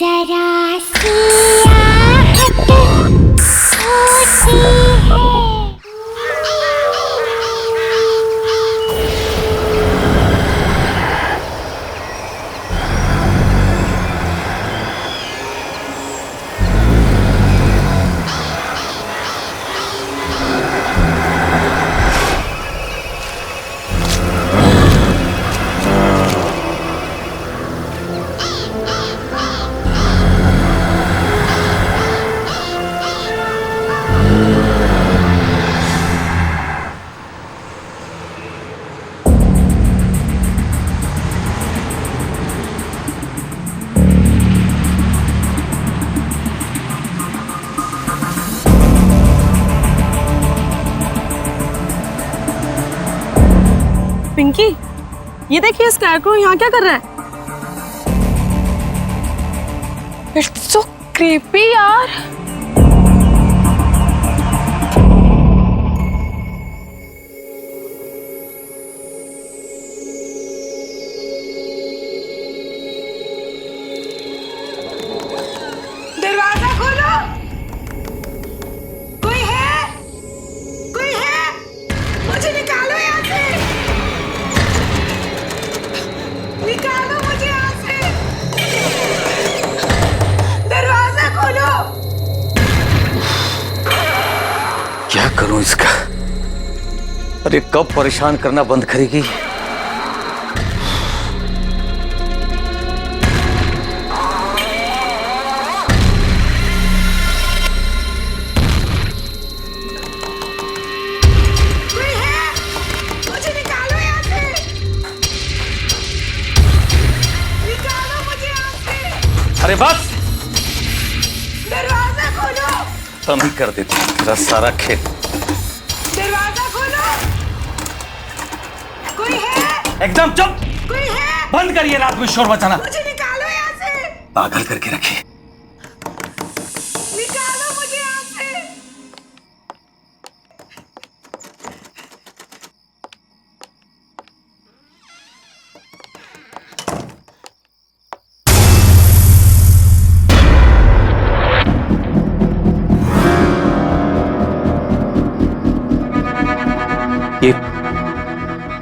जरा सी आहट होती है। पिंकी, ये देखिए स्कैरक्रो यहाँ क्या कर रहा है? इट्स सो क्रीपी यार। दरवाजा खोलो। कोई है? कोई है? मुझे निकालो यहाँ से। निकालो मुझे यहाँ से। दरवाजा खोलो। क्या करूं इसका? अरे कब परेशान करना बंद करेगी? कोई है? मुझे निकालो यहाँ से। निकालो मुझे यहाँ से। अरे बस दरवाजा खोलो। तुम ही कर देती तेरा सारा खेल। दरवाजा खोलो। कोई है? एकदम चुप। कोई है? बंद करिए रात में शोर मचाना। मुझे निकालो यहाँ से। पागल करके रखिए। निकालो मुझे यहाँ से।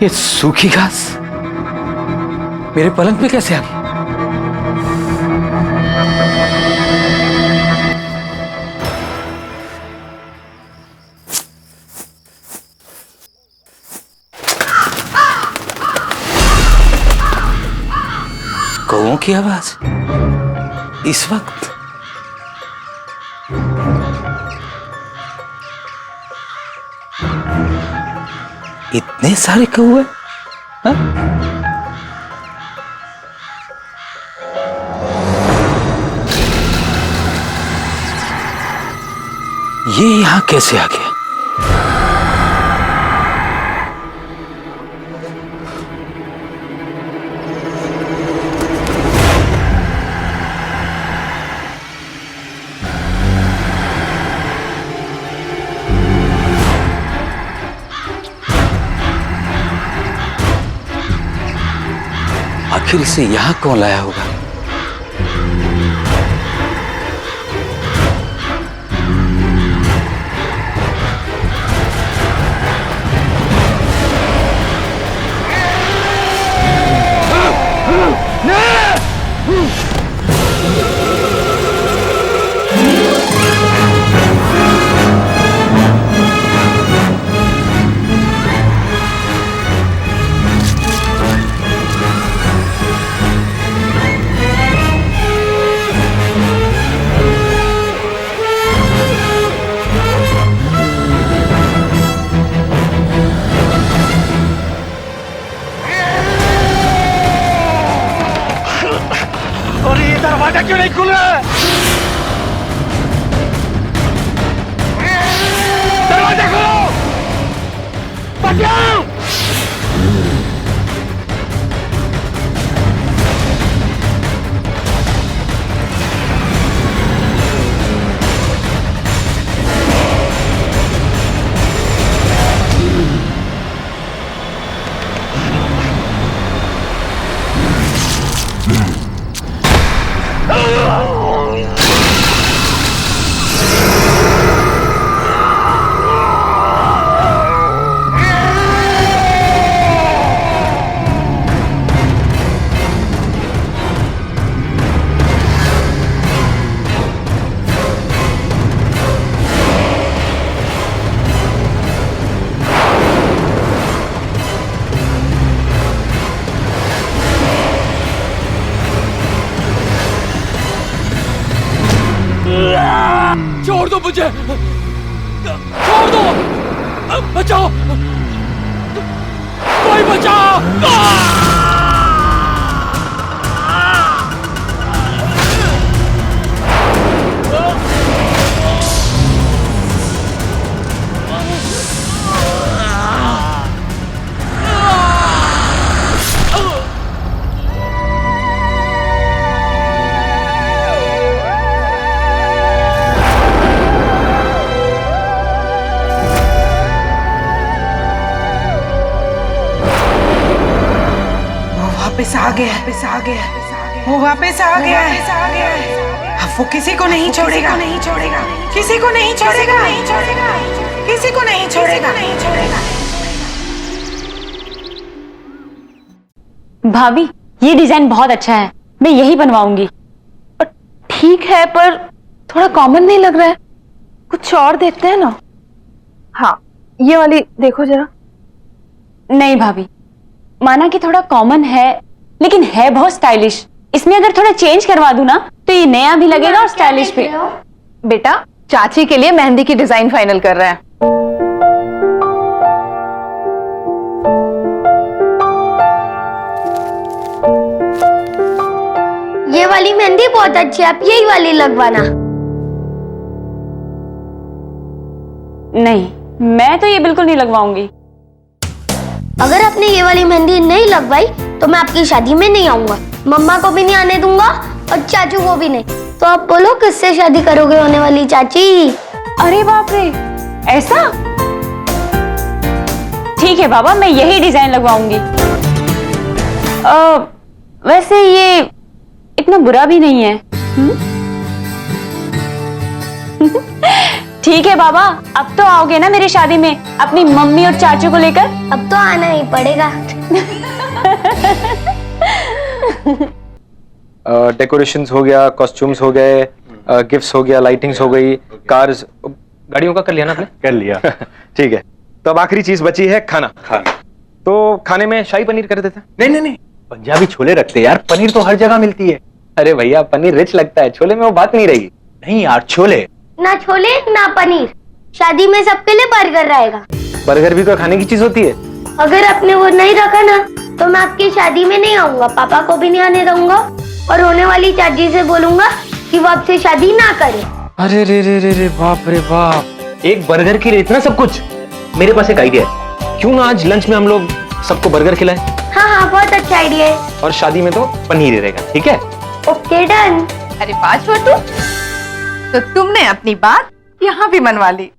ये सूखी घास मेरे पलंग पे कैसे आ गई? कौओं की आवाज इस वक्त? इतने सारे कौए? हाँ? ये यहां कैसे आ गया? आखिर इसे यहां कौन लाया होगा? दरवाजा क्यों नहीं खुल रहा है? दरवाजा खोलो! बचाओ! छोड़ दो मुझे, छोड़ दो, बचाओ, कोई बचाओ। वापस आ गया, वापस आ गया, वो वापस आ गया है। अब वो किसी को नहीं छोड़ेगा, नहीं छोड़ेगा, किसी को नहीं छोड़ेगा, नहीं छोड़ेगा, किसी को नहीं छोड़ेगा, नहीं छोड़ेगा। भाभी, ये डिजाइन बहुत अच्छा है, मैं यही बनवाऊंगी। पर ठीक है, पर थोड़ा कॉमन नहीं लग रहा है, कुछ और देखते हैं ना। हाँ, ये वाली देखो जरा। नहीं भाभी, माना कि थोड़ा कॉमन है, लेकिन है बहुत स्टाइलिश। इसमें अगर थोड़ा चेंज करवा दूं ना, तो ये नया भी लगेगा और स्टाइलिश भी। बेटा, चाची के लिए मेहंदी की डिजाइन फाइनल कर रहे हैं। ये वाली मेहंदी बहुत अच्छी है, आप यही वाली लगवाना। नहीं, मैं तो ये बिल्कुल नहीं लगवाऊंगी। अगर आपने ये वाली मेहंदी नहीं लगवाई तो मैं आपकी शादी में नहीं आऊंगा, मम्मा को भी नहीं आने दूंगा और चाचू को भी नहीं। तो आप बोलो किससे शादी करोगे होने वाली चाची? अरे बाप रे, ऐसा? ठीक है बाबा, मैं यही डिजाइन लगवाऊंगी। वैसे ये इतना बुरा भी नहीं है। ठीक है बाबा, अब तो आओगे ना मेरी शादी में अपनी मम्मी और चाचू को लेकर? अब तो आना ही पड़ेगा। डेकोरेशंस हो गया, कॉस्ट्यूम्स हो गए, गिफ्ट्स हो गया, लाइटिंग्स हो गई, कार्स, गाड़ियों का कर लिया ना आपने? कर लिया। ठीक है, तो अब आखिरी चीज बची है खाना। तो खाने में शाही पनीर कर देते हैं? नहीं नहीं नहीं, पंजाबी छोले रखते हैं यार, पनीर तो हर जगह मिलती है। अरे भैया, पनीर रिच लगता है, छोले में वो बात नहीं रहेगी। नहीं यार, छोले ना छोले ना पनीर, शादी में सबके लिए बर्गर रहेगा। बर्गर भी तो खाने की चीज होती है। अगर आपने वो नहीं रखा ना तो मैं आपकी शादी में नहीं आऊंगा, पापा को भी नहीं आने दूंगा और होने वाली चाची से बोलूंगा कि वो आपसे शादी ना करे। अरे रे रे रे रे, बाप रे बाप, एक बर्गर के लिए इतना सब कुछ। मेरे पास एक आइडिया है, क्यों ना आज लंच में हम लोग सबको बर्गर खिलाएं? हाँ हाँ, बहुत अच्छा आइडिया है। और शादी में तो पनीर ही रहेगा, ठीक है? Okay, done. अरे वाह छोटू, तो तुमने अपनी बात यहाँ भी मनवा ली।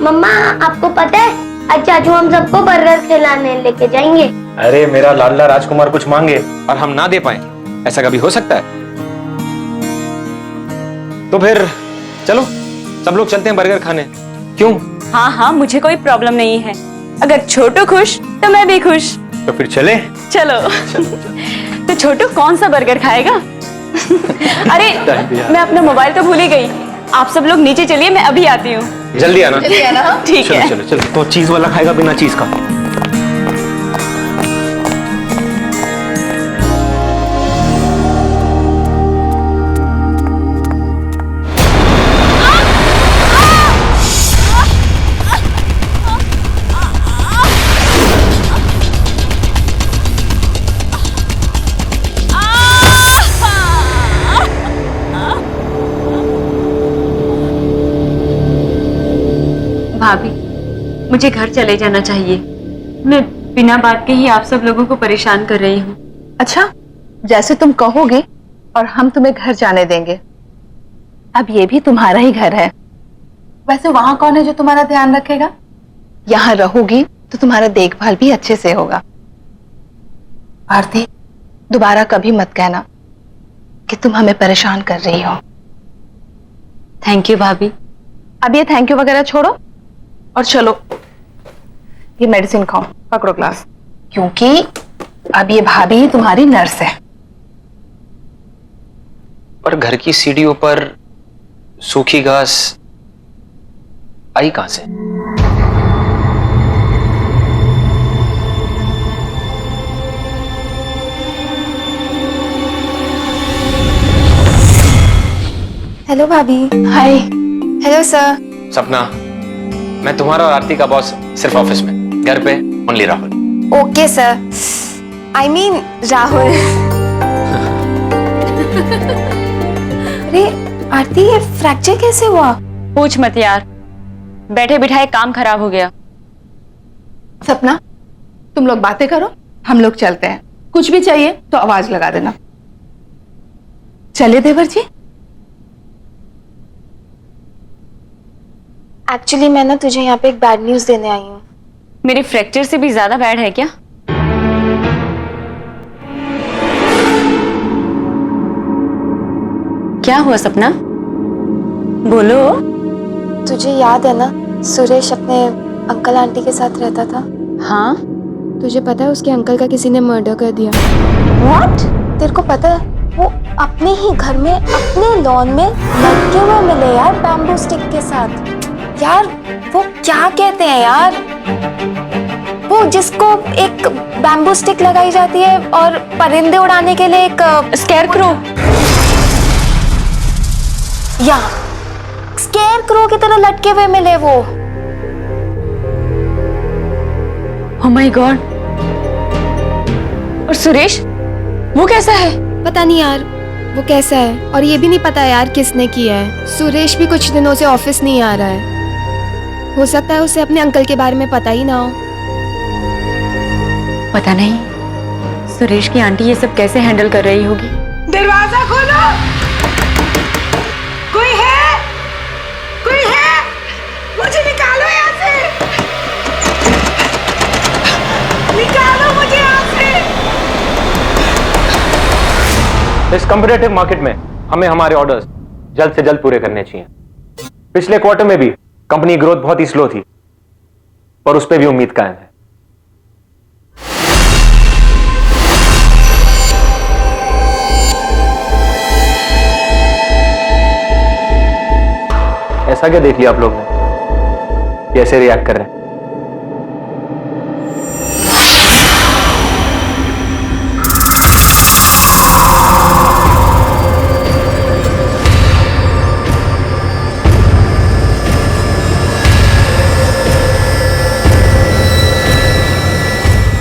मम्मा, आपको पता है आज चाचू हम सबको बर्गर खिलाने लेके जाएंगे। अरे मेरा लाडला राजकुमार कुछ मांगे और हम ना दे पाए, ऐसा कभी हो सकता है? तो फिर चलो सब लोग चलते हैं बर्गर खाने। क्यों? हाँ हाँ, मुझे कोई प्रॉब्लम नहीं है। अगर छोटू खुश तो मैं भी खुश। तो फिर चले। चलो। तो छोटू कौन सा बर्गर खाएगा? अरे मैं अपना मोबाइल तो भूल ही गई। आप सब लोग नीचे चलिए, मैं अभी आती हूँ। जल्दी आना। ठीक चलो है। चलो चलो। तो चीज वाला खाएगा बिना चीज का? भाभी, मुझे घर चले जाना चाहिए। मैं बिना बात के ही आप सब लोगों को परेशान कर रही हूँ। अच्छा, जैसे तुम कहोगे और हम तुम्हें घर जाने देंगे। अब ये भी तुम्हारा ही घर है। वैसे वहां कौन है जो तुम्हारा ध्यान रखेगा? यहाँ रहोगी तो तुम्हारा देखभाल भी अच्छे से होगा। आरती, दोबारा कभी मत कहना कि तुम हमें परेशान कर रही हो। थैंक यू भाभी। अब ये थैंक यू वगैरह छोड़ो और चलो ये मेडिसिन खाओ, पकड़ो ग्लास, क्योंकि अब ये भाभी तुम्हारी नर्स है। पर घर की सीढ़ियों पर सूखी घास आई कहां से? हेलो भाभी। हाय। Hello sir. सपना, मैं तुम्हारा और आरती का बॉस सिर्फ ऑफिस में, घर पे only Rahul. Okay sir, I mean Rahul. अरे आरती, ये फ्रैक्चर कैसे हुआ? पूछ मत यार, बैठे बिठाए काम खराब हो गया। सपना, तुम लोग बातें करो, हम लोग चलते हैं। कुछ भी चाहिए तो आवाज लगा देना। चलिए देवर जी। एक्चुअली मैं ना तुझे यहाँ पे एक बैड न्यूज देने आई हूँ। मेरे फ्रैक्चर से भी ज्यादा बैड है क्या? क्या हुआ सपना, बोलो। तुझे याद है ना, सुरेश अपने अंकल आंटी के साथ रहता था। हाँ। तुझे पता है उसके अंकल का किसी ने मर्डर कर दिया। व्हाट? तेरे को पता है, वो अपने ही घर में अपने लॉन में लटके हुए मिले यार, बैम्बू स्टिक के साथ। यार वो क्या कहते हैं यार, वो जिसको एक बैम्बू स्टिक लगाई जाती है और परिंदे उड़ाने के लिए एक स्केयरक्रो। या स्केयरक्रो की तरह लटके हुए मिले वो। Oh my God. और सुरेश, वो कैसा है? पता नहीं यार वो कैसा है, और ये भी नहीं पता यार किसने किया है। सुरेश भी कुछ दिनों से ऑफिस नहीं आ रहा है। हो सकता है उसे अपने अंकल के बारे में पता ही ना हो। पता नहीं सुरेश की आंटी ये सब कैसे हैंडल कर रही होगी। दरवाजा खोलो, कोई है? कोई है? मुझे निकालो यहाँ से, निकालो मुझे यहाँ से। इस कम्पिटिटिव मार्केट में हमें हमारे ऑर्डर्स जल्द से जल्द पूरे करने चाहिए। पिछले क्वार्टर में भी कंपनी ग्रोथ बहुत ही स्लो थी, पर उस पर भी उम्मीद कायम है। ऐसा क्या देख लिया आप लोग ने, कैसे रिएक्ट कर रहे हैं?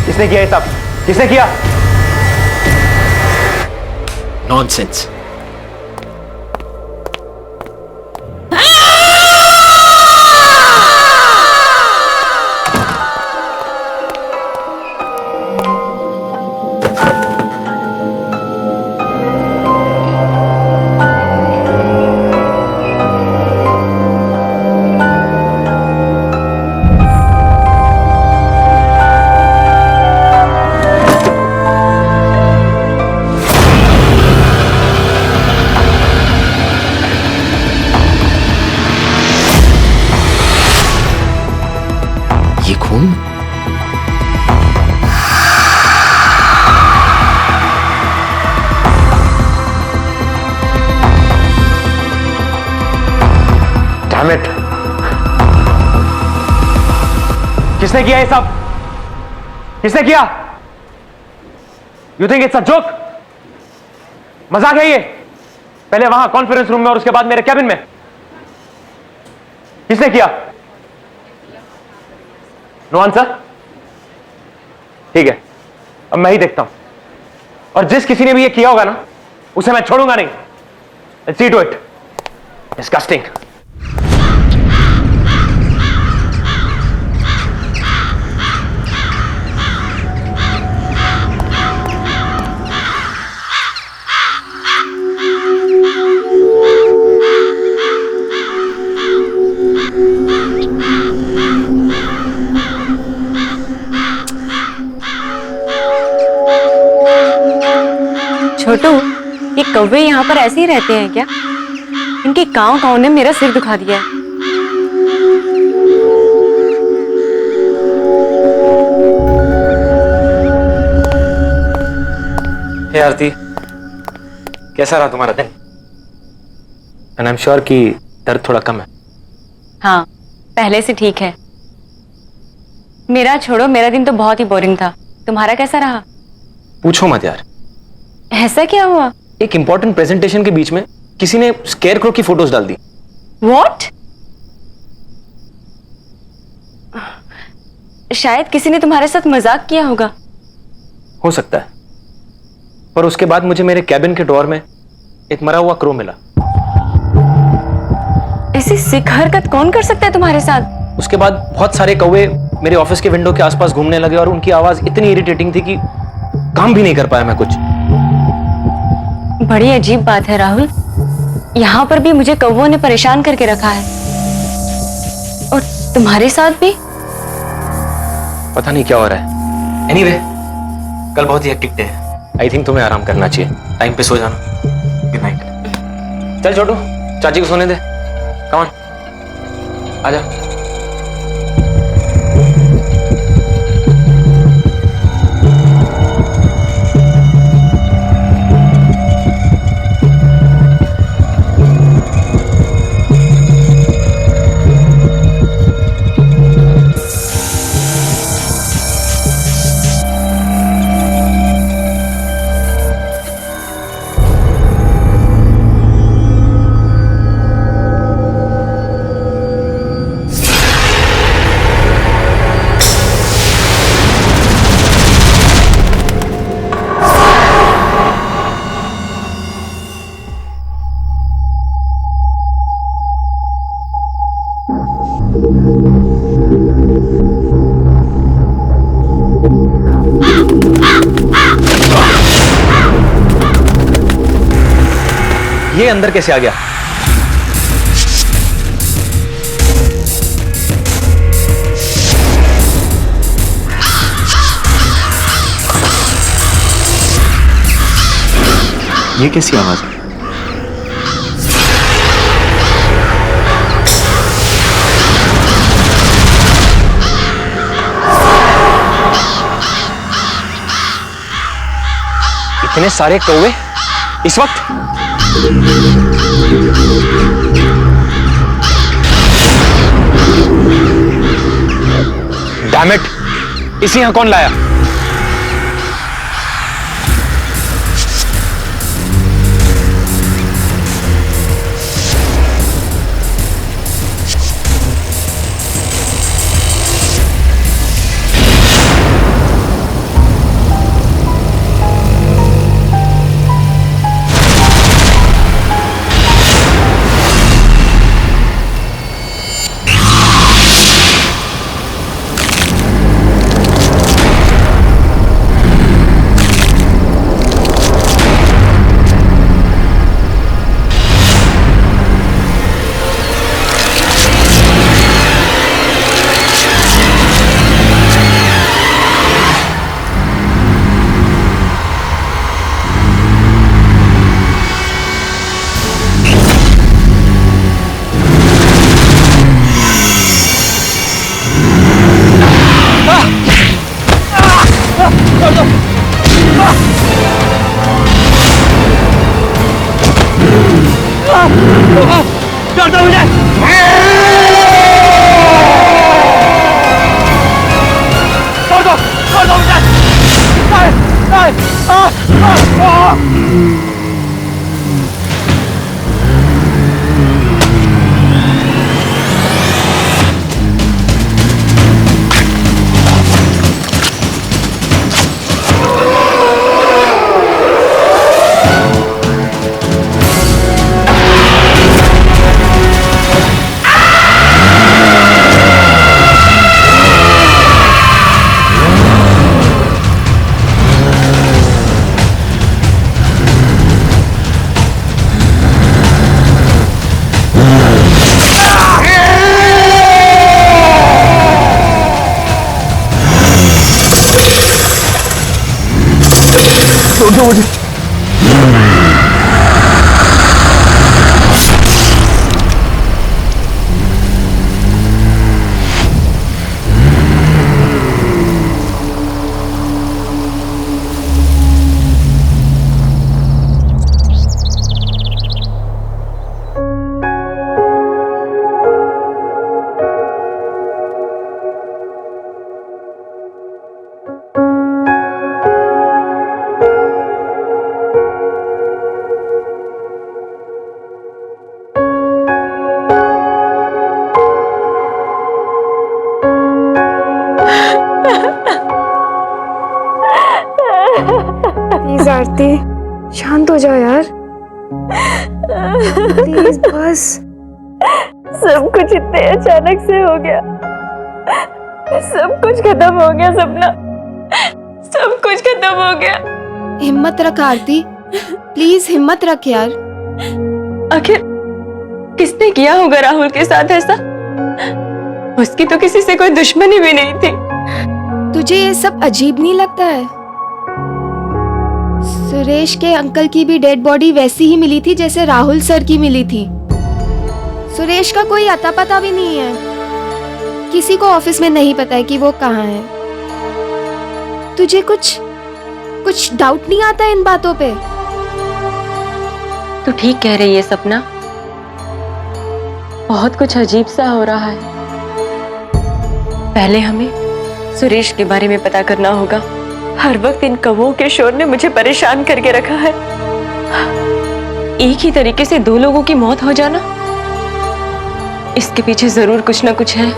किसने किया ये सब? किसने किया? नॉनसेंस। ये खून? Damn it! किसने किया ये सब? किसने किया? You think it's a joke? मजाक है ये? पहले वहां कॉन्फ्रेंस रूम में और उसके बाद मेरे कैबिन में। किसने किया? No answer? ठीक है, अब मैं ही देखता हूं, और जिस किसी ने भी ये किया होगा ना, उसे मैं छोड़ूंगा नहीं। Let's see to it. Disgusting. छोटू, ये कौवे यहाँ पर ऐसे ही रहते हैं क्या? इनकी कांव कांव ने मेरा सिर दुखा दिया है। हे आरती, कैसा रहा तुम्हारा दिन? एंड आई एम श्योर कि दर्द थोड़ा कम है। हाँ, पहले से ठीक है। मेरा छोड़ो, मेरा दिन तो बहुत ही बोरिंग था। तुम्हारा कैसा रहा? पूछो मत यार। ऐसा क्या हुआ? एक इंपॉर्टेंट प्रेजेंटेशन के बीच में किसी ने स्केयरक्रो की फोटोज डाल दी। What? शायद किसी ने तुम्हारे साथ मजाक किया होगा। हो सकता है, पर उसके बाद मुझे मेरे कैबिन के ड्रॉअर में एक मरा हुआ क्रो मिला। ऐसी सिक हरकत कौन कर सकता है तुम्हारे साथ? उसके बाद बहुत सारे कौवे मेरे ऑफिस के विंडो के आसपास घूमने लगे और उनकी आवाज इतनी इरिटेटिंग थी कि काम भी नहीं कर पाया मैं कुछ। बड़ी अजीब बात है राहुल, यहाँ पर भी मुझे कौवों ने परेशान करके रखा है और तुम्हारे साथ भी। पता नहीं क्या हो रहा है। एनीवे, कल बहुत ही हेक्टिक डे है। आई थिंक तुम्हें आराम करना चाहिए। टाइम पे सो जाना। Good night. चल छोटू, चाची को सोने दे। कम ऑन, आजा। ये अंदर कैसे आ गया? ये कैसी आवाज है? इतने सारे कौवे इस वक्त? डैम इट, इसे यहां कौन लाया? छोड़ दो मुझे। जा यार, प्लीज बस। सब कुछ इतने अचानक से हो गया, सब कुछ खत्म हो गया सपना, सब कुछ खत्म हो गया। हिम्मत रख आरती, प्लीज हिम्मत रख यार। आखिर किसने किया होगा राहुल के साथ ऐसा? उसकी तो किसी से कोई दुश्मनी भी नहीं थी। तुझे ये सब अजीब नहीं लगता है? सुरेश के अंकल की भी डेड बॉडी वैसी ही मिली थी जैसे राहुल सर की मिली थी। सुरेश का कोई अता पता भी नहीं है, किसी को ऑफिस में नहीं पता है कि वो कहाँ है। तुझे कुछ डाउट नहीं आता इन बातों पे? तू ठीक कह रही है सपना, बहुत कुछ अजीब सा हो रहा है। पहले हमें सुरेश के बारे में पता करना होगा। हर वक्त इन कौवों के शोर ने मुझे परेशान करके रखा है। एक ही तरीके से दो लोगों की मौत हो जाना, इसके पीछे जरूर कुछ ना कुछ है।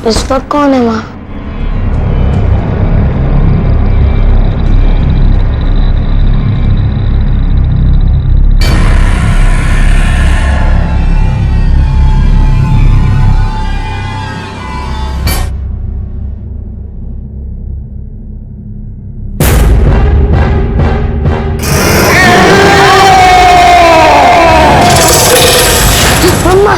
इस वक्त कौन है वहाँ? मम्मा,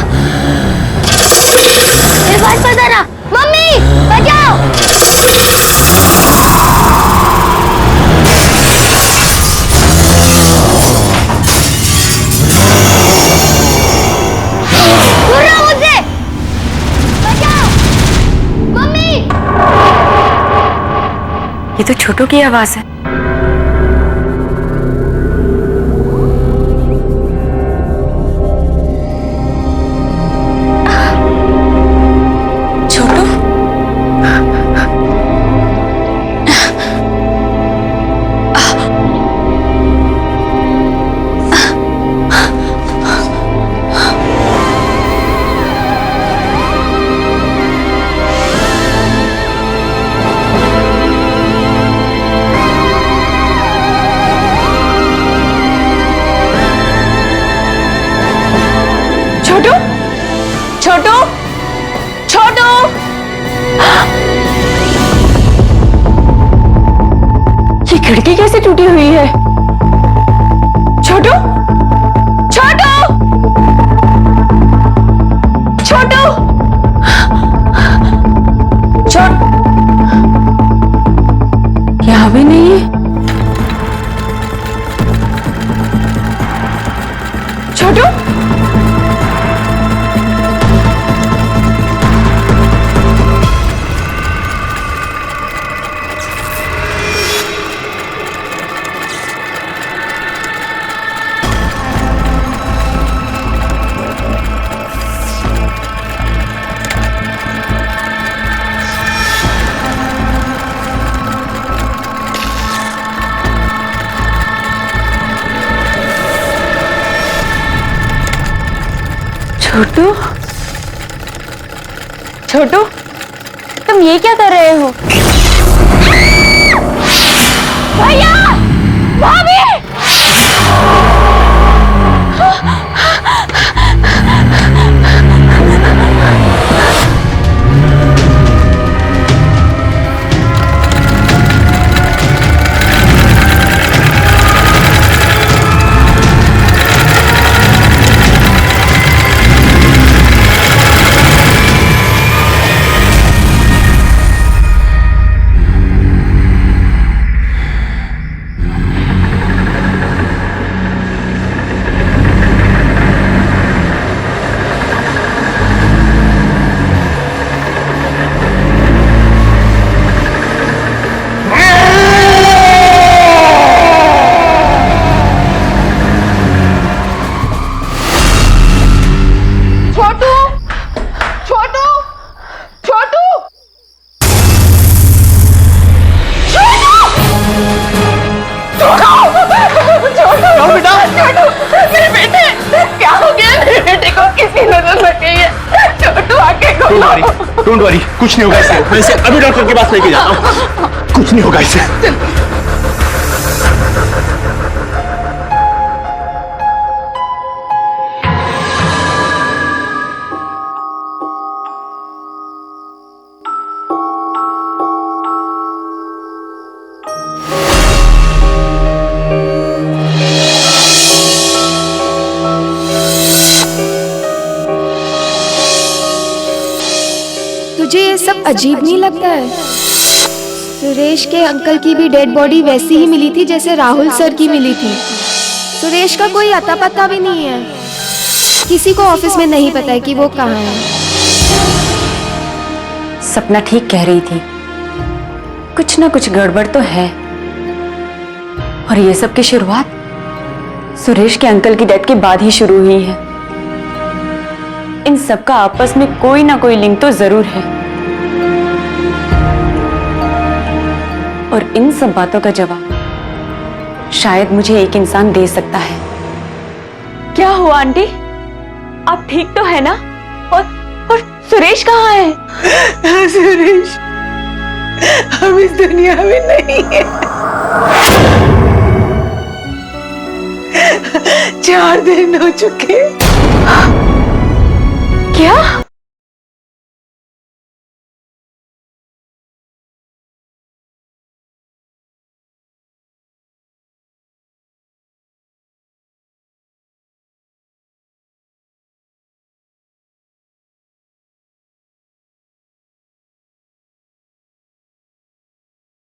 मेरे पास पता ना। मम्मी बचाओ। दूर रहो मुझसे, बचाओ मम्मी। ये तो छोटू की आवाज है। छोटू, छोटू, ये खिड़की कैसे टूटी हुई है? छोटू, छोटू, छोटू, यहाँ भी नहीं है। छोटू, छोटू, छोटू, तुम ये क्या कर रहे हो? भैया, भाभी! डोंट वरी, कुछ नहीं होगा इसे। मैं इसे अभी डॉक्टर के पास लेके जाता हूँ। कुछ नहीं होगा इसे। तुझे ये सब अजीब नहीं लगता है? सुरेश के अंकल की भी डेड बॉडी वैसी ही मिली थी जैसे राहुल सर की मिली थी। सुरेश का कोई अता पता भी नहीं है। किसी को ऑफिस में नहीं पता है कि वो कहाँ है। सपना ठीक कह रही थी, कुछ ना कुछ गड़बड़ तो है। और ये सब की शुरुआत सुरेश के अंकल की डेथ के बाद ही शुरू हुई है। इन सब का आपस में कोई ना कोई लिंक तो जरूर है, और इन सब बातों का जवाब शायद मुझे एक इंसान दे सकता है। क्या हुआ आंटी, आप ठीक तो है ना? और सुरेश कहाँ है? सुरेश हम इस दुनिया में नहीं है। 4 दिन हो चुके। क्या?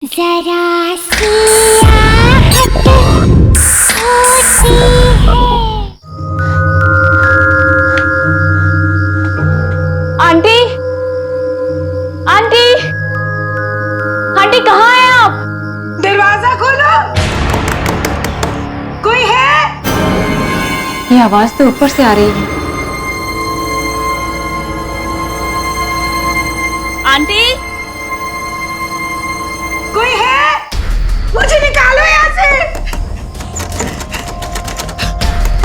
जरा सी आहट होती है। आंटी, आंटी, आंटी कहाँ हैं आप? दरवाजा खोलो, कोई है? ये आवाज तो ऊपर से आ रही है। आंटी, कोई है? मुझे निकालो यहाँ से,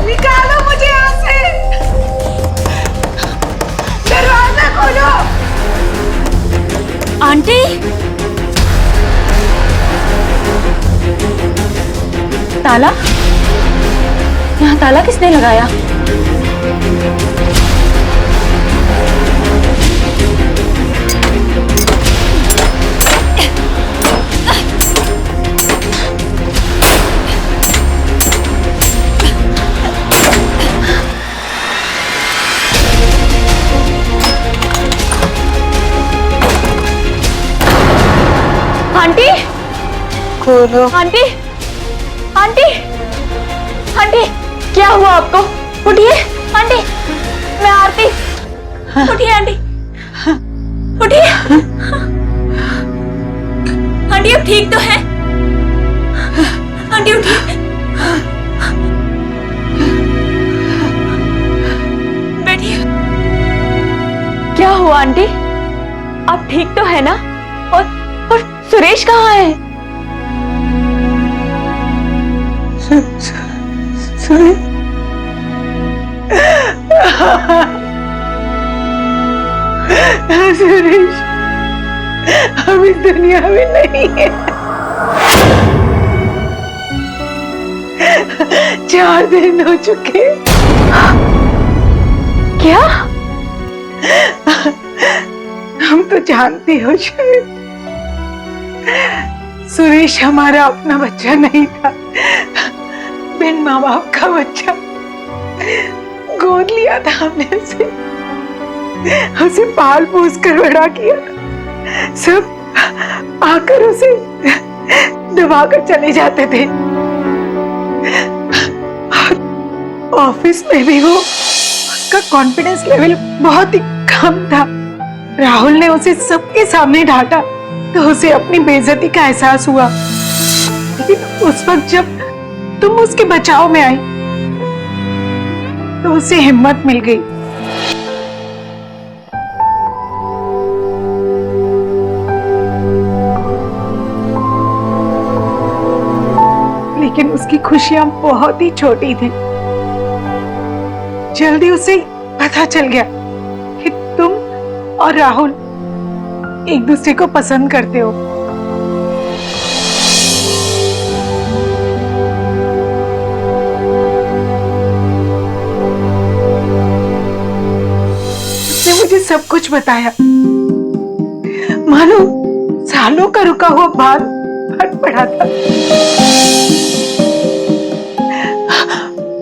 निकालो मुझे यहाँ से। दरवाजा खोलो। आंटी, ताला? यहाँ ताला किसने लगाया? आंटी, खोलो। आंटी, आंटी, आंटी, क्या हुआ आपको? उठिए आंटी, मैं आरती। उठिए आंटी, उठिए। आंटी अब ठीक तो है? आंटी उठिए, बैठिए। क्या हुआ आंटी, आप ठीक तो है ना? और सुरेश कहाँ है? सुरेश हम इस दुनिया में नहीं है। 4 दिन हो चुके। क्या? हम तो जानती हो शायद, सुरेश हमारा अपना बच्चा नहीं था, बिन माँ बाप का बच्चा। गोद लिया था हमने उसे पाल पोस कर बड़ा किया था। सब आकर उसे दबा कर चले जाते थे। ऑफिस में भी वो, उसका कॉन्फिडेंस लेवल बहुत ही कम था। राहुल ने उसे सबके सामने डांटा तो उसे अपनी बेइज्जती का एहसास हुआ। लेकिन उस वक्त जब तुम उसके बचाव में आई तो उसे हिम्मत मिल गई। लेकिन उसकी खुशियां बहुत ही छोटी थी। जल्दी उसे पता चल गया कि तुम और राहुल एक दूसरे को पसंद करते हो। उसने मुझे सब कुछ बताया। मानो सालों का रुका हुआ भाग फट पड़ा था।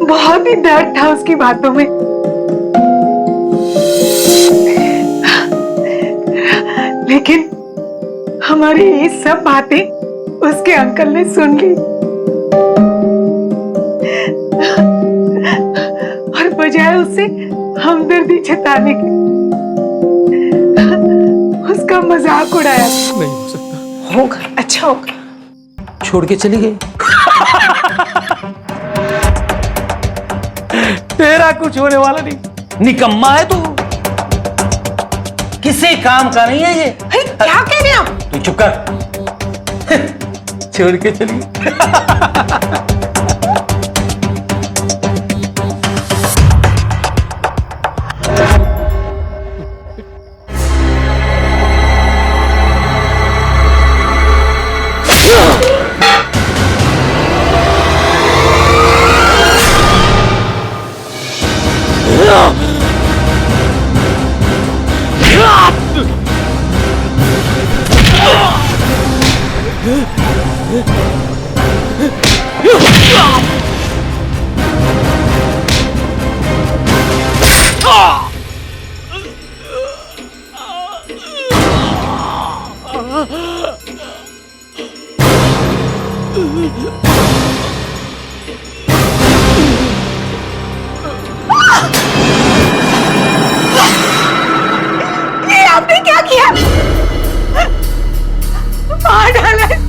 बहुत ही दर्द था उसकी बातों में। लेकिन हमारी ये सब बातें उसके अंकल ने सुन ली और बजाय उससे हमदर्दी जताने के उसका मजाक उड़ाया। नहीं हो सकता। होगा, अच्छा होगा। छोड़ के चली गई। तेरा कुछ होने वाला नहीं, निकम्मा है तू, किसी काम का नहीं है ये। क्या कह रहे हो आप? तू चुप कर। छोड़ के चली गई। ये आपने क्या किया? मार डाला इसे।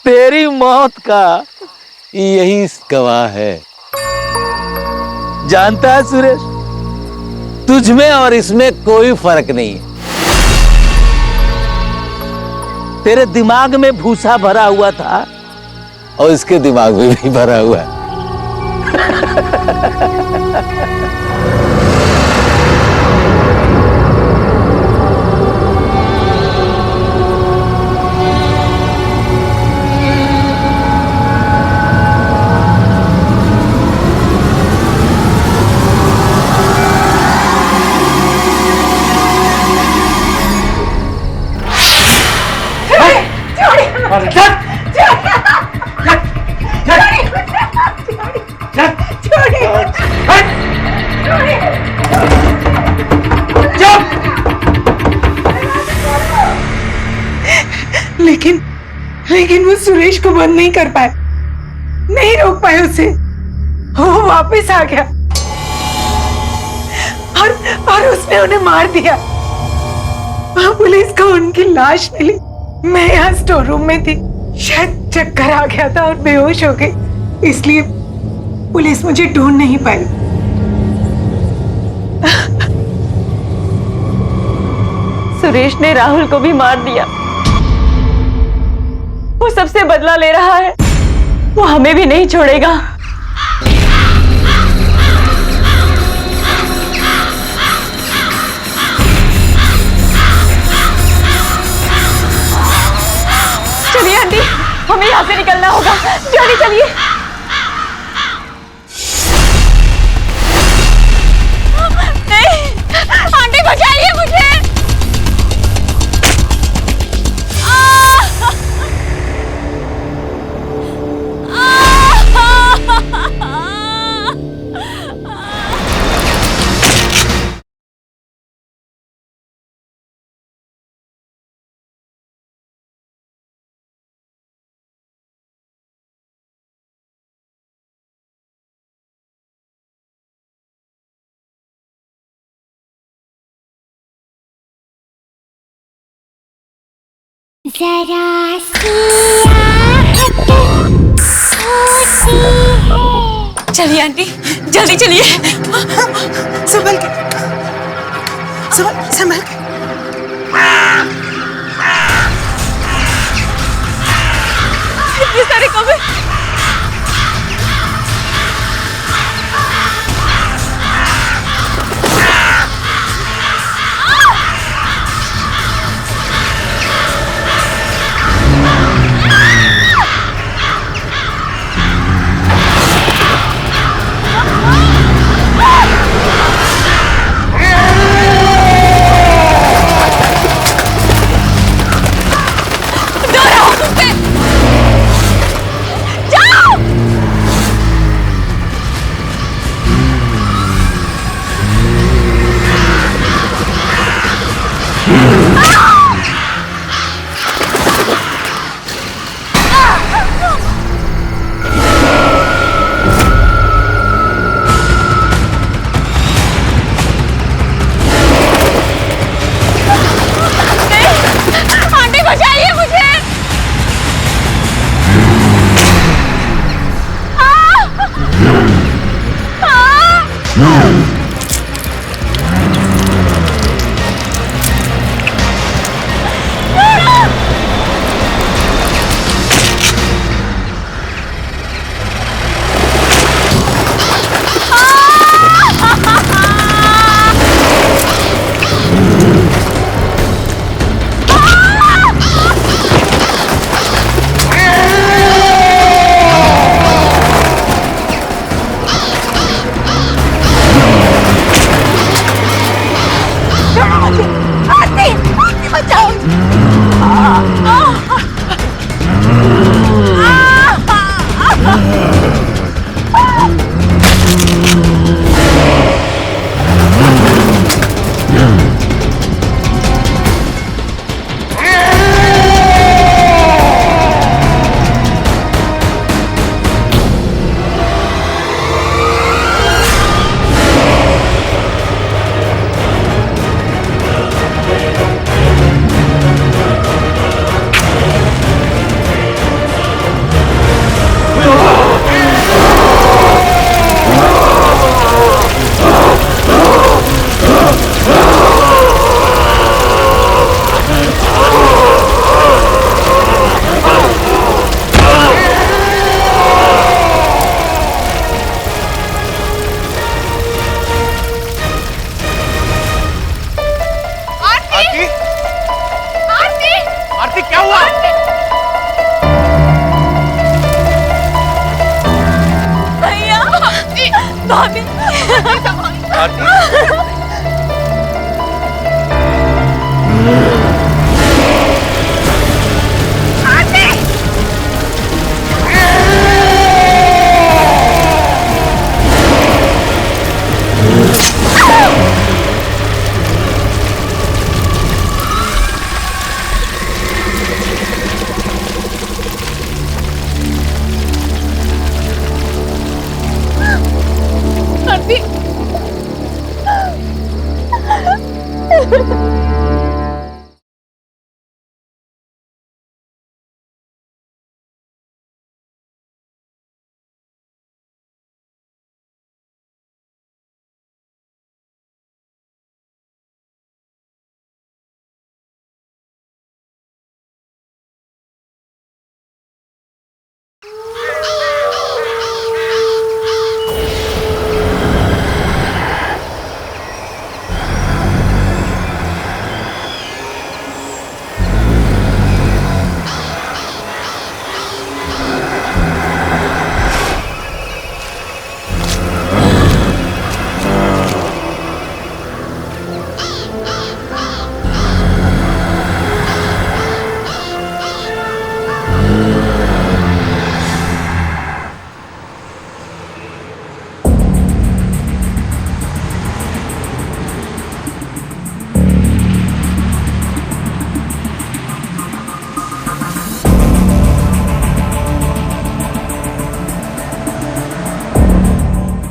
तेरी मौत का यही गवाह है। जानता है सुरेश, तुझमें और इसमें कोई फर्क नहीं है। तेरे दिमाग में भूसा भरा हुआ था और इसके दिमाग में भी भरा हुआ है। लेकिन वो सुरेश को बंद नहीं कर पाए, नहीं रोक पाए उसे। वो वापस आ गया और उसने उन्हें मार दिया। वहां पुलिस को उनकी लाश मिली। मैं यहाँ स्टोर रूम में थी, शायद चक्कर आ गया था और बेहोश हो गई, इसलिए पुलिस मुझे ढूंढ नहीं पाई। सुरेश ने राहुल को भी मार दिया। वो सबसे बदला ले रहा है। वो हमें भी नहीं छोड़ेगा। चलिए आंटी, हमें यहाँ से निकलना होगा। जल्दी चलिए। जरा सी आहट होती है। चलिए आंटी, जल्दी चलिए। संभल के, संभल के। इतनी सारी कब्र।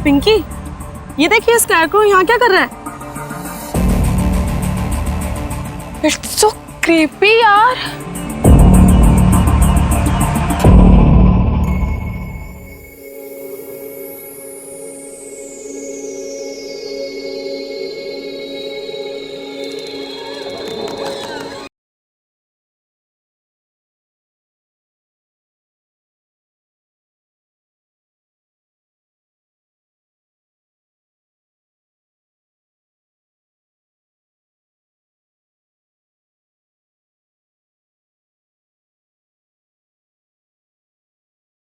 पिंकी, ये देखिए स्कैरक्रो यहाँ क्या कर रहा है? इट्स सो क्रीपी यार।